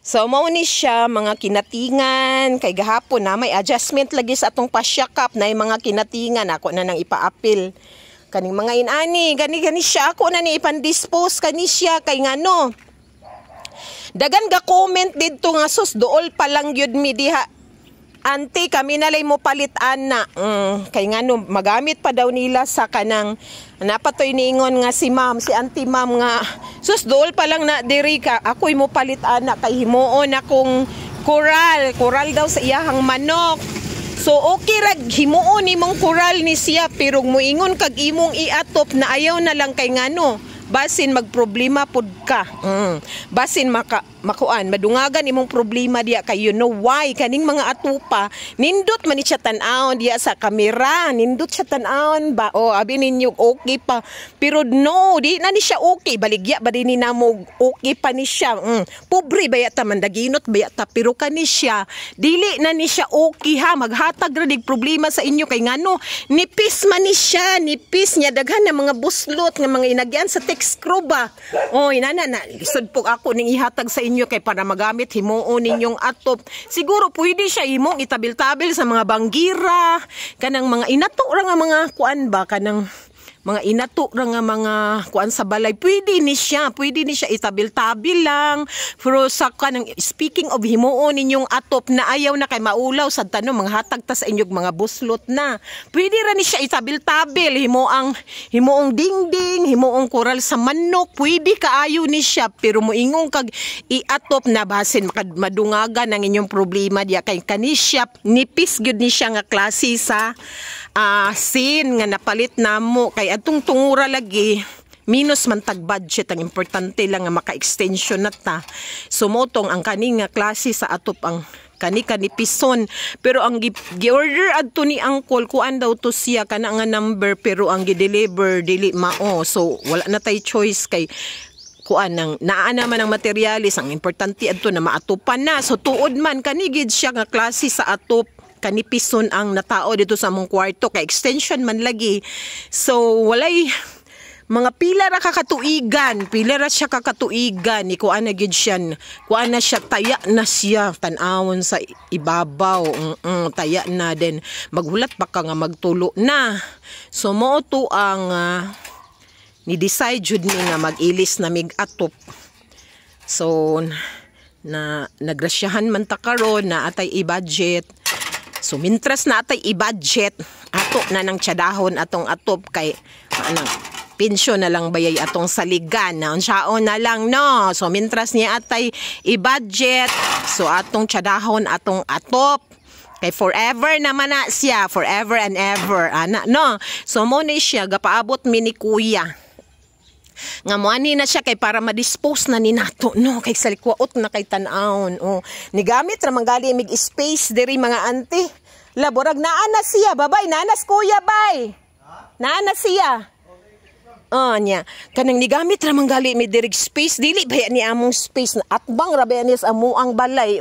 So mao ni siya mga kinatingan kay gahapon na may adjustment lagi sa atong pasyakap na mga kinatingan ako na nang ipaapil kaning mga inani gani siya ako na ni ipandispose kani siya kay ngano dagan ga comment didto nga sus duol pa lang gyud mi diha Auntie, kami nalay mo palitan na. Kay nga no, magamit pa daw nila sa kanang napatoy niingon nga si ma'am, si auntie ma'am nga. Sus, dool pa lang na diri ka. Ako'y mo palitan na kay himuon akong koral. Koral daw sa iyahang manok. So okay rag himuon imong koral ni siya pero muingon kag imong iatop na ayaw na lang kay ngano. Basin magproblema pud ka. Basin makuan madungagan imong problema diya kay you know why kaning mga atupa nindot man siya tan-awon diya sa kamera nindot siya tan-awon ba abi ninyo okay pa pero no di na ni siya okay baligya ba din ni namo okay pa ni siya pobre baya ta mandaginot baya ta pero kani siya dili na ni siya okay ha maghatag ra dig problema sa inyo kay ngano nipis man ni siya nipis niya daghan na mga buslot nga mga inagyan sa text screw ba inana na lisod po ako ning ihatag sa inyo kay para magamit himuon ninyong atop. Siguro pwede siya imong itabil-tabil sa mga banggira, kanang mga inato ra nga mga kuan ba kanang mga inato ra nga mga kuan sa balay. Pwede ni siya itabil-tabil lang. Pero sa kanang speaking of himuon ninyong atop na ayaw na kay maulaw sa tanong mga hatag ta sa inyong mga buslot na. Pwede ra ni siya itabil-tabil himuong dingding, himuong koral sa manok. Pwede kaayo ni siya pero moingong kag iatop na basin madungagan ang inyong problema diya kay kani siya nipis gyud ni siya nga klase sa sin nga napalit namo kay atong tungura lagi minus man tag budget ang importante lang nga maka-extension na ta sumotong ang kani nga klase sa atop ang kani pison pero ang gi-order adto ni uncle kuan daw to siya kana nga number pero ang gi-deliver dili mao so wala na tay choice kay kuan nang naa naman ang materialis ang importante adto na maatupan na so tuod man kani gid siya nga klase sa atop kanipison ang natao dito sa among kwarto kay extension man lagi so walay mga pila ra siya kakatuigan ni kuan na gid siya kuan na siya taya na siya tan-awon sa ibabaw taya na din maghulat pa ka nga magtulo na so mo to ang ni decide jud ni nga mag-ilis na mig atop so na nagrasyahan man ta karon na atay i-budget. So, mintras na atay i-budget, ato na ng tsadahon atong atop kay, pensyon na lang bayay atong saligan, na unsyaon na lang, no? So, mintras niya atay i-budget, so atong tsadahon atong atop, kay forever naman na siya, forever and ever, no? So, mo ni siya, gapaabot mi ni kuya. Nga moani na siya kay para ma-dispose na ni nato no kay salikwaot na kay tan-awon nigamit ra manggali mig space diri mga auntie laborag naa na siya babay nanas kuya bay naana siya nya kanang nigamit ra manggali mi diri space dili baya ni among space na atbang ra baya ni sa amuang balay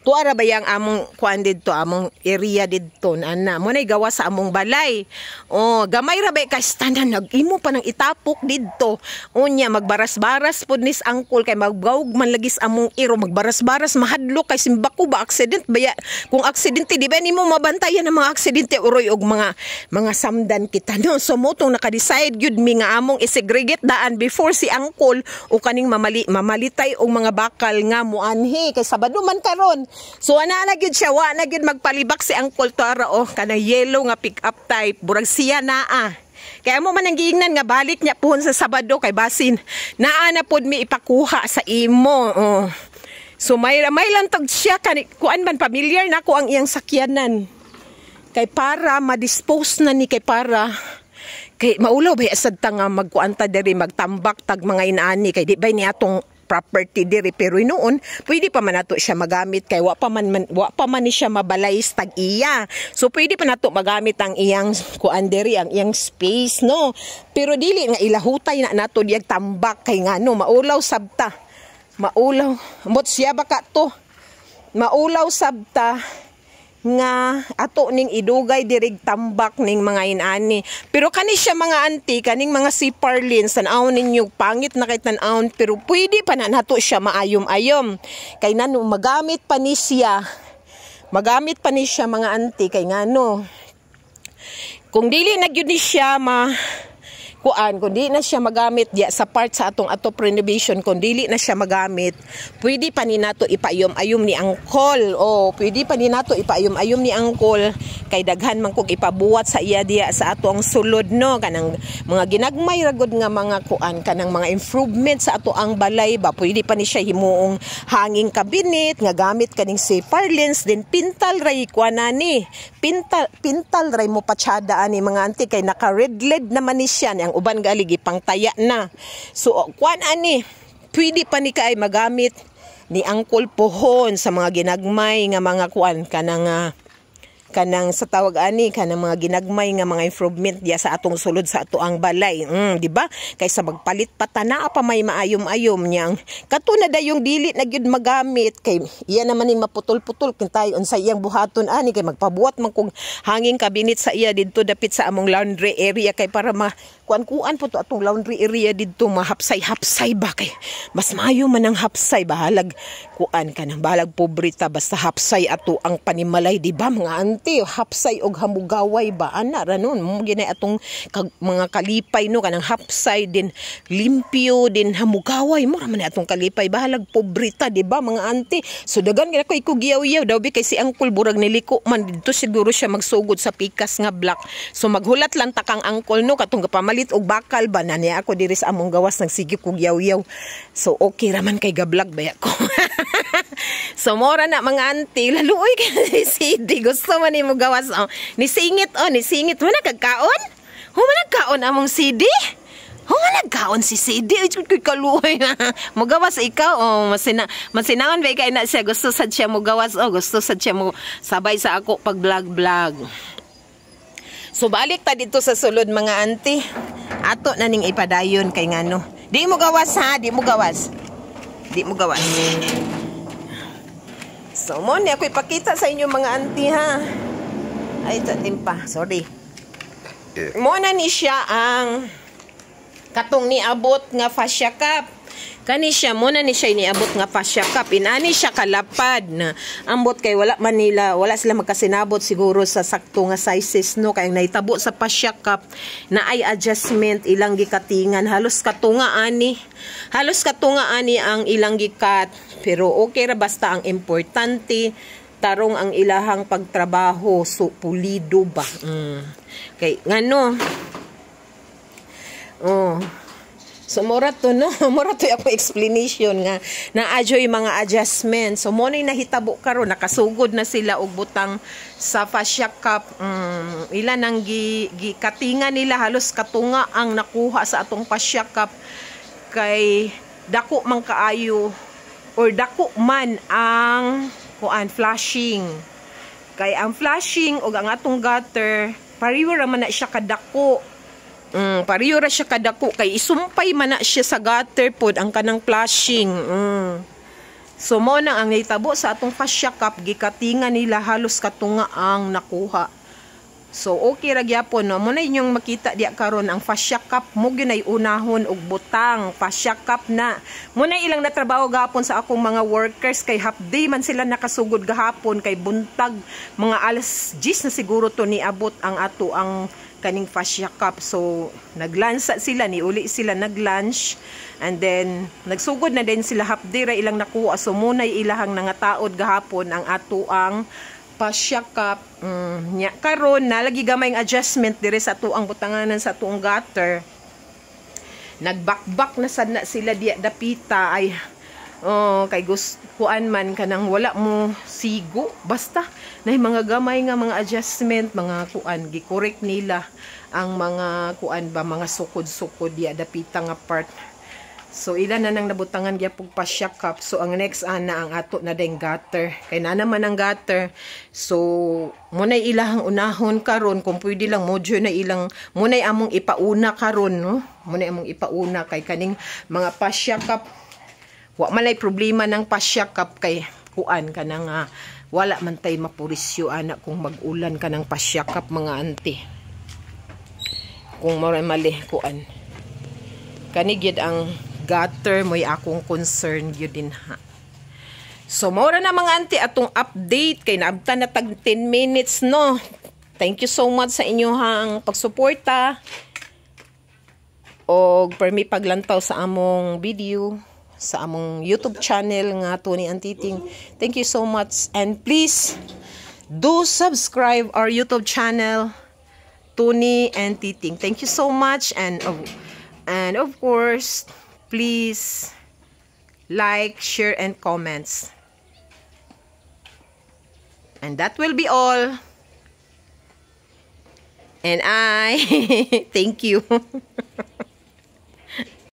tuwa ra bayang among kuan didto among area didto ana mo nay gawa sa among balay gamay ra bay ka standan nagimo pa nang itapok didto unya magbaras-baras pud nis angkol kay maggawg man lagi sa among iro magbaras-baras mahadlok kay simbako ba accident baya kung aksidente di ba nimo mabantayan ang mga aksidente uroy og mga samdan kita no so motong naka-decide gyud mi nga among isegregate daan before si angkol o kaning mamalitay og mga bakal nga muanhi kay Sabado man karon so ana na gyud siya wa na gyud magpalibak si angkol to ara kana yellow nga pick up type burag siya naa kaya mo man ang giingnan nga balik niya puhon sa Sabado kay basin naa na pod mi ipakuha sa imo so may lang tag siya kuan man familiar na ko ang iyang sakyanan kay para ma-dispose na ni kay para kay maulaw ba sad ta nga magkuanta diri magtambak tag mga inaani kay di ba ni atong property diri pero noon pwede pa man nato siya magamit kay wa pa man ni siya mabalay tag iya so pwede pa nato magamit ang iyang kuan diri ang iyang space no pero dili nga ilahutay na nato diag tambak kay ngano maulaw sabta maulaw mot siya baka to maulaw sabta nga ato ning idugay dirig tambak ning mga inani. Pero kani siya mga auntie, kaning mga siparlins, tan-awon ninyo pangit na kay tan-awon, pero pwede pa na nato siya maayom-ayom. Kay nano magamit pa ni siya. Magamit pa ni siya mga auntie kay ngano. Kung dili na gyud ni siya kung di na siya magamit diya sa part sa atong atop renovation, kung dili na siya magamit, pwede pa ni nato ipaayom-ayom ni angkol. O pwede pa ni nato ipaayom-ayom ni angkol kay daghan man kog ipabuwat sa iya diya sa atong sulod, no, kanang mga ginagmay ragod nga mga kanang mga improvement sa ato ang balay ba, pwede pa ni siya himuong hanging cabinet nga gamit kaning siparlins, din pintal ray kuanani, pintal ray mo patsyada ani mga auntie, kay naka red led naman ni siya, ang uban galigi pang taya na. So kuan ani, pwede pa ni kay magamit ni angkol pohon sa mga ginagmay nga mga kuan kanang sa tawag ani kanang mga ginagmay nga mga improvement diya sa atong sulod sa ato ang balay, di ba? Kaysa magpalit pa tana pa may maayom-ayom niyang katuna dayong dili na gyud magamit, kay iya naman ning maputol-putol kintay unsay iyang buhaton ani, kay magpabuhat man kog hanging cabinet sa iya didto dapit sa among laundry area, kay para kuan po to atong laundry area didto mahapsay-hapsay ba, kay mas maayo man ang hapsay, bahalag kuan kanang bahalag pobrita basta hapsay ato ang panimalay, di ba mga auntie? Hapsay og hamugaway ba ana ra nun mo ginay atong mga kalipay, no, kanang hapsay din limpyo din hamugaway mo ra man atong kalipay, bahalag pobrita, di ba mga auntie? So dagan gyud ako ikugiyaw-yaw daw kay si angkol burag niliko man dito, siguro siya magsugod sa pikas nga block. So maghulat lang takang angkol, no, katong pamalit og bakal ba na niya ako diri sa among gawas nang sige kog yaw-yaw. So okay ra man kay gablag baya ko. So mora na mga auntie, laluoy kay si CD gusto man ni mo gawas ni singit mo nagkaon? Mo nagkaon among CD? Mo nagkaon si CD koy kaluoy. Mo gawas ikaw masinaon ba kay na siya, gusto sad siya mo gawas, gusto sad siya mo sabay sa ako pag vlog. So balik ta dito sa sulod mga auntie. Ato na ning ipadayon kay ngano. Di mo gawas ha, di mo gawas. So mo ni ako ipakita sa inyo mga auntie ha. Ay timpa, sorry. Mo na ni siya ang katong niabot nga fascia cup. Kani siya mo na ni siya niabot nga fascia cup. Inani siya kalapad na ambot kay wala sila magkasinabot siguro sa sakto nga sizes, no, kay naitabo sa fascia cup na ay adjustment ilang gikatingan, halos katunga ani ang ilang gikat, pero okay ra basta ang importante tarong ang ilahang pagtrabaho, so pulido ba. Kay ngano so mora to ako explanation nga na-adyo yung mga adjustment. So mo na nahitabo karon, nakasugod na sila og butang sa fascia cup. Ilan ang gikatingan nila, halos katunga ang nakuha sa atong fascia cup, kay dako man kaayo or dako man ang flashing. Kay ang flashing og ang atong gutter pariyo ra man na siya kadako. Pariyo ra siya kadako, kay isumpay man na siya sa gutter pod ang kanang flashing. So mo na ang nitabo sa atong fascia cup, gikatingan nila halos katunga ang nakuha. So okay ra gyapon, no? Mo na inyong makita diya karon ang fascia cup mo ginay unahon og butang fascia cup na. Mo na ilang natrabaho gahapon sa akong mga workers, kay half day man sila nakasugod gahapon, kay buntag mga alas 10 na siguro to niabot ang ato ang kaning fascia cup. So naglansa sila, uli sila naglunch, and then nagsugod na din sila, half day ra ilang nakuha. So muna ilahang nangataod gahapon ang ato ang fascia cup. Nya karon nalagi gamay ang adjustment dire sa tuang butanganan sa tuong gutter. Nagbakbak na sad na sila diya dapita, ay kay kuan man kanang wala mo sigo, basta nay mga gamay nga mga adjustment, mga kuan gi-correct nila ang mga kuan ba, mga sukod-sukod diya dapita nga part. So ilan na nang nabutangan gyapon fascia cup. So ang next ana ang ato na ding gutter, kay na naman ang gutter. So muna ilahang unahon karon, kung pwede lang modyo na ilang muna among ipauna karon, no, muna among ipauna kay kaning mga fascia cup. Wa malay problema ng fascia cup, kay kuan ka na nga wala man tay mapurisyo anak kung mag-ulan ka ng pasyakap mga auntie. Kung mali kuan. Kani gyud ang gutter mo'y akong concern gyud din ha. So mora na mga auntie atong update kay naabtan na tag 10 minutes no. Thank you so much sa inyong pagsuporta. O permi paglantaw sa among video sa among YouTube channel nga Tony and Titing. Thank you so much and please do subscribe our YouTube channel Tony and Titing. Thank you so much and of course please like, share and comments. And that will be all. And I thank you.